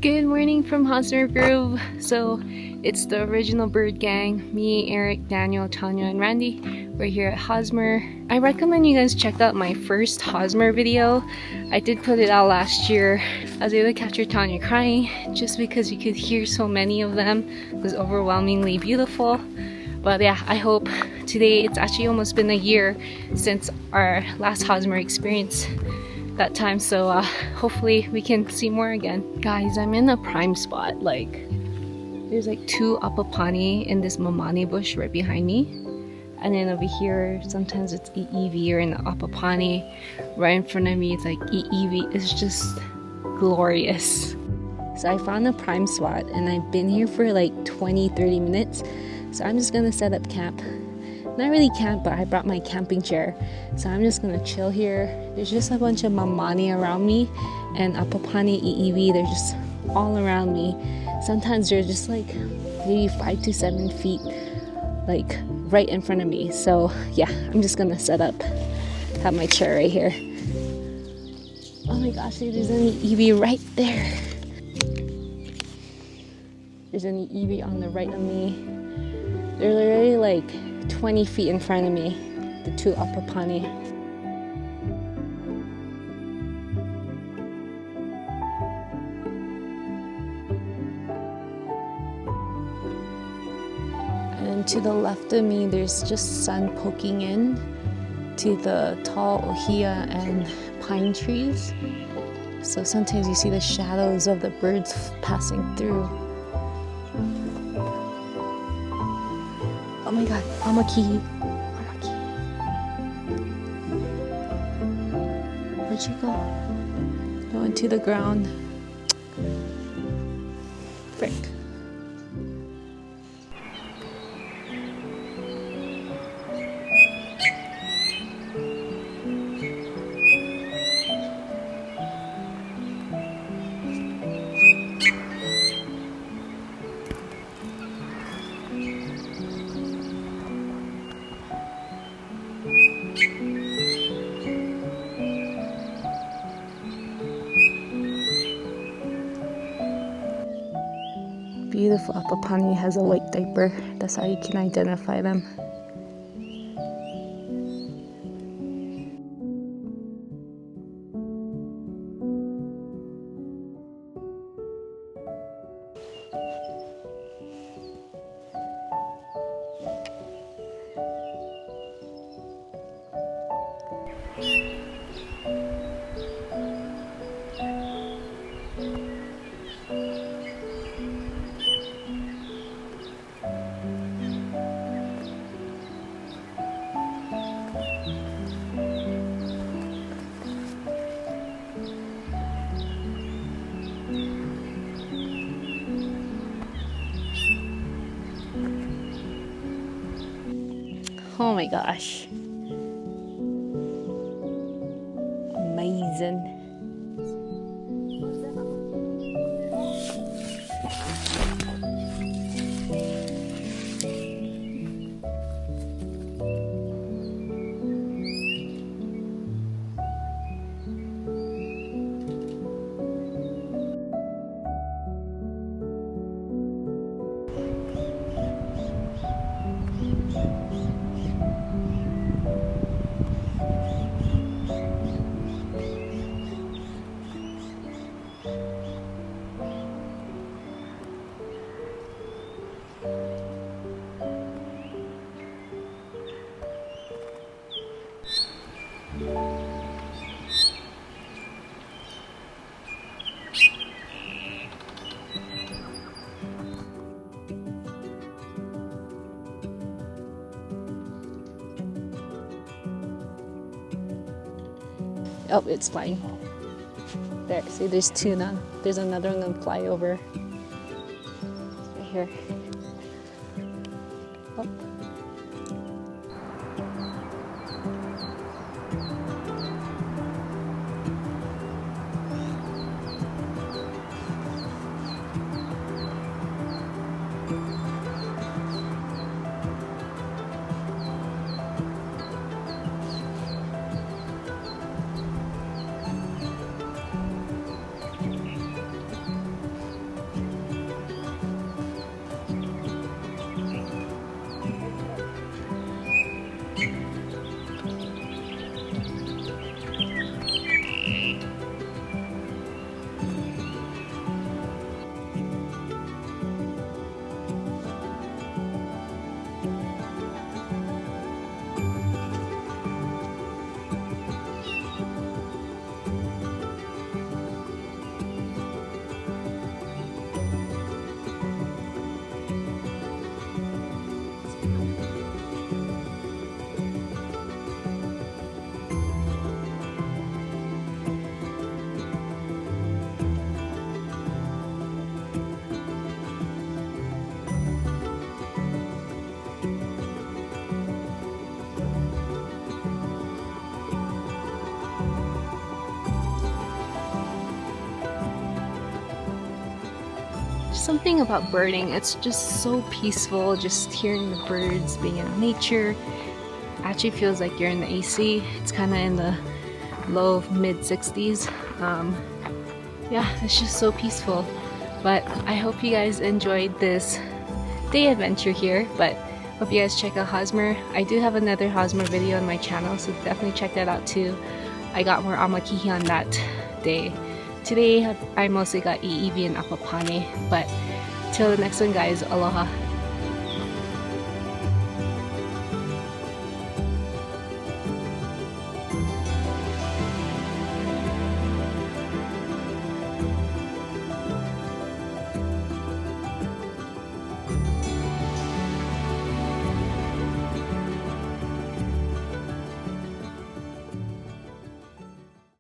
Good morning from Hosmer Grove. So it's the original bird gang. Me, Eric, Daniel, Tanya, and Randy. We're here at Hosmer. I recommend you guys check out my first Hosmer video. I did put it out last year. I was able to capture Tanya crying just because you could hear so many of them. It was overwhelmingly beautiful. But yeah, I hope today, it's actually almost been a year since our last Hosmer experience that time, so hopefully we can see more again. Guys, I'm in a prime spot. Like, there's like two apapani in this mamani bush right behind me, and then over here sometimes it's EEV or an apapani. Right in front of me it's like EEV. It's just glorious. So I found a prime spot and I've been here for like 20-30 minutes, so I'm just gonna set up camp. Not really camp, but I brought my camping chair, so I'm just gonna chill here. There's just a bunch of mamani around me and apapani EEV. They're just all around me. Sometimes they're just like maybe 5 to 7 feet, like right in front of me. So yeah, I'm just gonna set up, have my chair right here. Oh my gosh, there's an EEV right there. There's an EEV on the right of me. They're literally like 20 feet in front of me, the two apapani. And to the left of me, there's just sun poking in to the tall ohia and pine trees. So sometimes you see the shadows of the birds passing through. Oh my god, Amaki. Amaki. Where'd you go? Going to the ground. Frick. Beautiful apapani has a white diaper. That's how you can identify them. Oh my gosh. Amazing. Oh, it's flying. There, see, there's two now. There's another one gonna fly over. Right here. Oh. something about birding. It's just so peaceful, just hearing the birds, being in nature. Actually feels like you're in the AC. It's kind of in the low mid 60s. Yeah, it's just so peaceful. But I hope you guys enjoyed this day adventure here. But hope you guys check out Hosmer. I do have another Hosmer video on my channel, so definitely check that out too. I got more amakihi on that day. Today I mostly got EEV and apapane. But till the next one, guys, aloha.